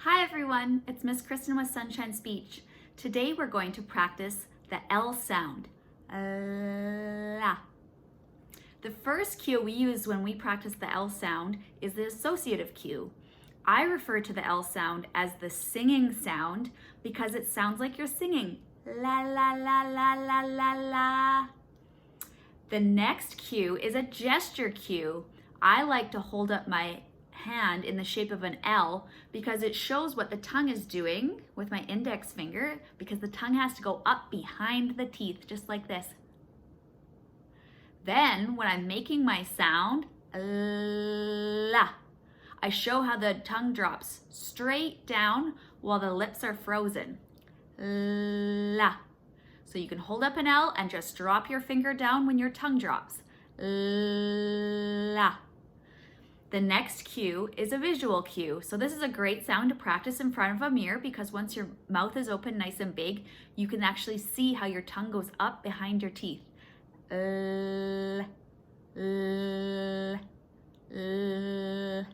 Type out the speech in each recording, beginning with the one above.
Hi everyone, it's Miss Kristen with Sunshine Speech. Today we're going to practice the L sound. La. The first cue we use when we practice the L sound is the associative cue. I refer to the L sound as the singing sound because it sounds like you're singing. La la la la la la la. The next cue is a gesture cue. I like to hold up my hand in the shape of an L because it shows what the tongue is doing with my index finger, because the tongue has to go up behind the teeth just like this. Then when I'm making my sound, la, I show how the tongue drops straight down while the lips are frozen. La. So you can hold up an L and just drop your finger down when your tongue drops. La. The next cue is a visual cue. So this is a great sound to practice in front of a mirror because once your mouth is open nice and big, you can actually see how your tongue goes up behind your teeth. L, l, l.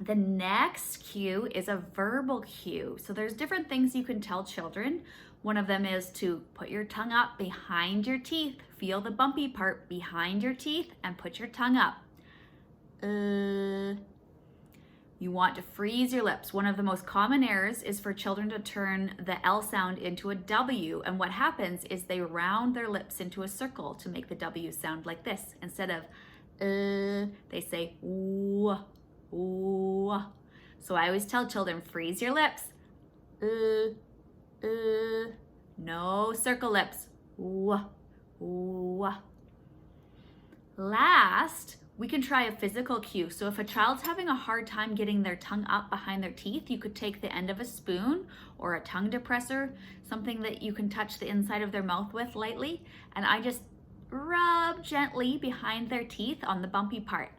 The next cue is a verbal cue. So there's different things you can tell children. One of them is to put your tongue up behind your teeth. Feel the bumpy part behind your teeth and put your tongue up. You want to freeze your lips. One of the most common errors is for children to turn the L sound into a W, and what happens is they round their lips into a circle to make the W sound like this. Instead of they say ooh, ooh. So I always tell children, freeze your lips. No circle lips. Ooh, ooh. Last, we can try a physical cue. So if a child's having a hard time getting their tongue up behind their teeth, you could take the end of a spoon or a tongue depressor, something that you can touch the inside of their mouth with lightly, and I just rub gently behind their teeth on the bumpy part.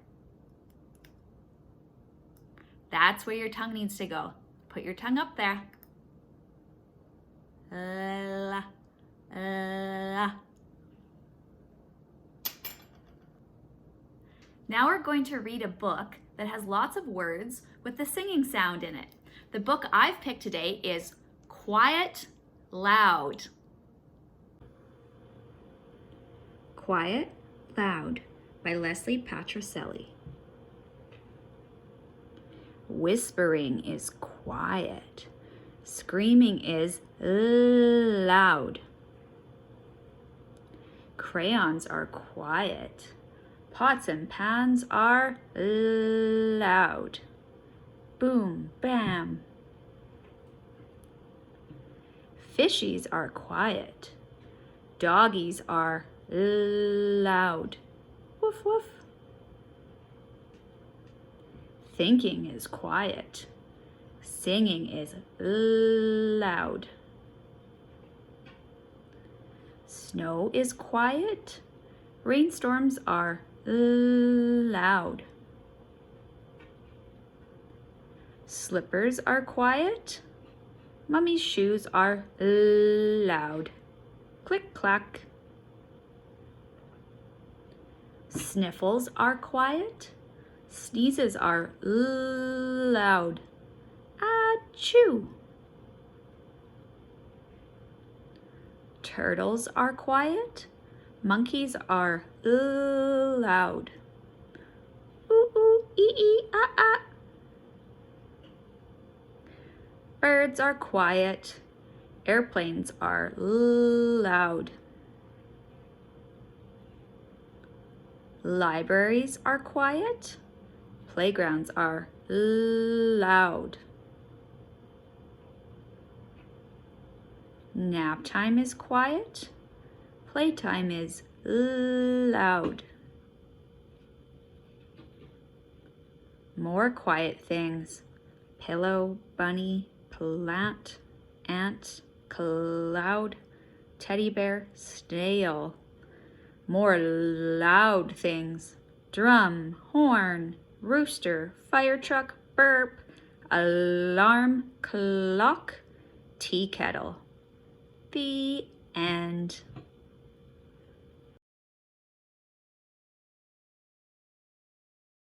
That's where your tongue needs to go. Put your tongue up there. Now we're going to read a book that has lots of words with the singing sound in it. The book I've picked today is Quiet Loud. Quiet Loud by Leslie Patricelli. Whispering is quiet. Screaming is loud. Crayons are quiet. Pots and pans are loud. Boom, bam. Fishies are quiet. Doggies are loud. Woof, woof. Thinking is quiet. Singing is loud. Snow is quiet. Rainstorms are loud. Slippers are quiet. Mummy's shoes are loud. Click, clack. Sniffles are quiet. Sneezes are loud. Achoo. Turtles are quiet. Monkeys are loud. Ooh, ooh, ee, ee, ah, ah. Birds are quiet. Airplanes are loud. Libraries are quiet. Playgrounds are loud. Nap time is quiet. Playtime is loud. More quiet things. Pillow, bunny, plant, ant, cloud, teddy bear, snail. More loud things. Drum, horn, rooster, fire truck, burp, alarm, clock, tea kettle. The end.